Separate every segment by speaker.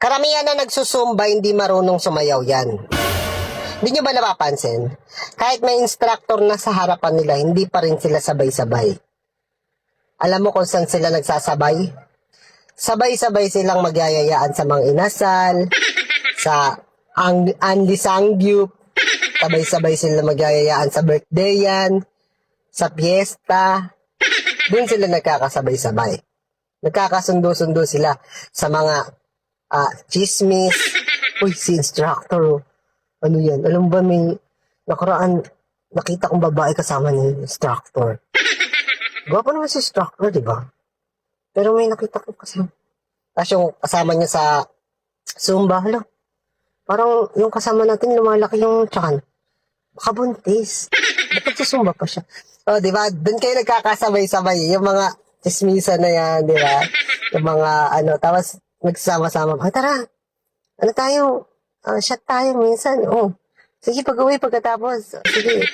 Speaker 1: Karamihan na nagsusumba, hindi marunong sumayaw yan. Hindi nyo ba napapansin? Kahit may instructor na sa harapan nila, hindi pa rin sila sabay-sabay. Alam mo kung saan sila nagsasabay? Sabay-sabay silang magyayayaan sa mga inasal, sa Andy Sangyup, sabay-sabay sila magyayayaan sa birthday yan, sa piyesta. Doon sila nagkakasabay-sabay. Nagkakasundo-sundo sila sa mga chismis. Uy, si instructor. Ano yan? Alam ba may nakaraan, nakita kong babae kasama ni instructor. Gwapo naman si instructor, di ba? Pero may nakita ko kasama. Tapos yung kasama niya sa Zumba, hala. Parang yung kasama natin, lumalaki yung tiyan. Baka buntis. Bakit sa Zumba pa siya? O, di ba? Doon kayo nagkakasabay-sabay. Yung mga chismisa na yan, di ba? Yung mga tapos nagsama-sama. Tara, tayo? Shot tayo minsan. Oh. Sige, pag-uwi pagkatapos. Sige.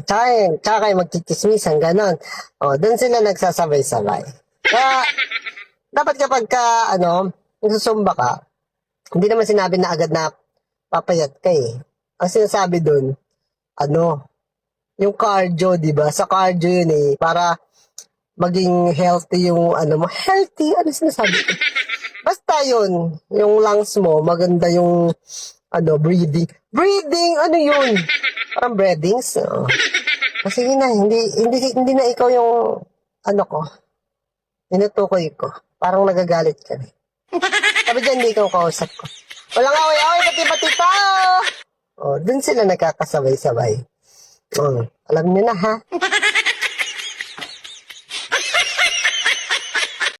Speaker 1: Tsaka kayo magchichismisan, ganon. Doon sila nagsasabay-sabay. Kaya, dapat kapag nagsusumba ka, hindi naman sinabi na agad na papayat ka eh. Ang sinasabi doon, yung cardio, di ba? Sa cardio yun eh, para maging healthy yung healthy, sinasabi ko? Basta yun, yung lungs mo, maganda yung breathing. Breathing, yun? Parang breathings. Kasi na, hindi na ikaw yung ko. Tinutukoy ko. Parang nagagalit ka rin. Sabi dyan, hindi ikaw kausap ko. Walang away-away, pati-pati tayo! Dun sila nagkakasabay-sabay. Alam niyo na, ha?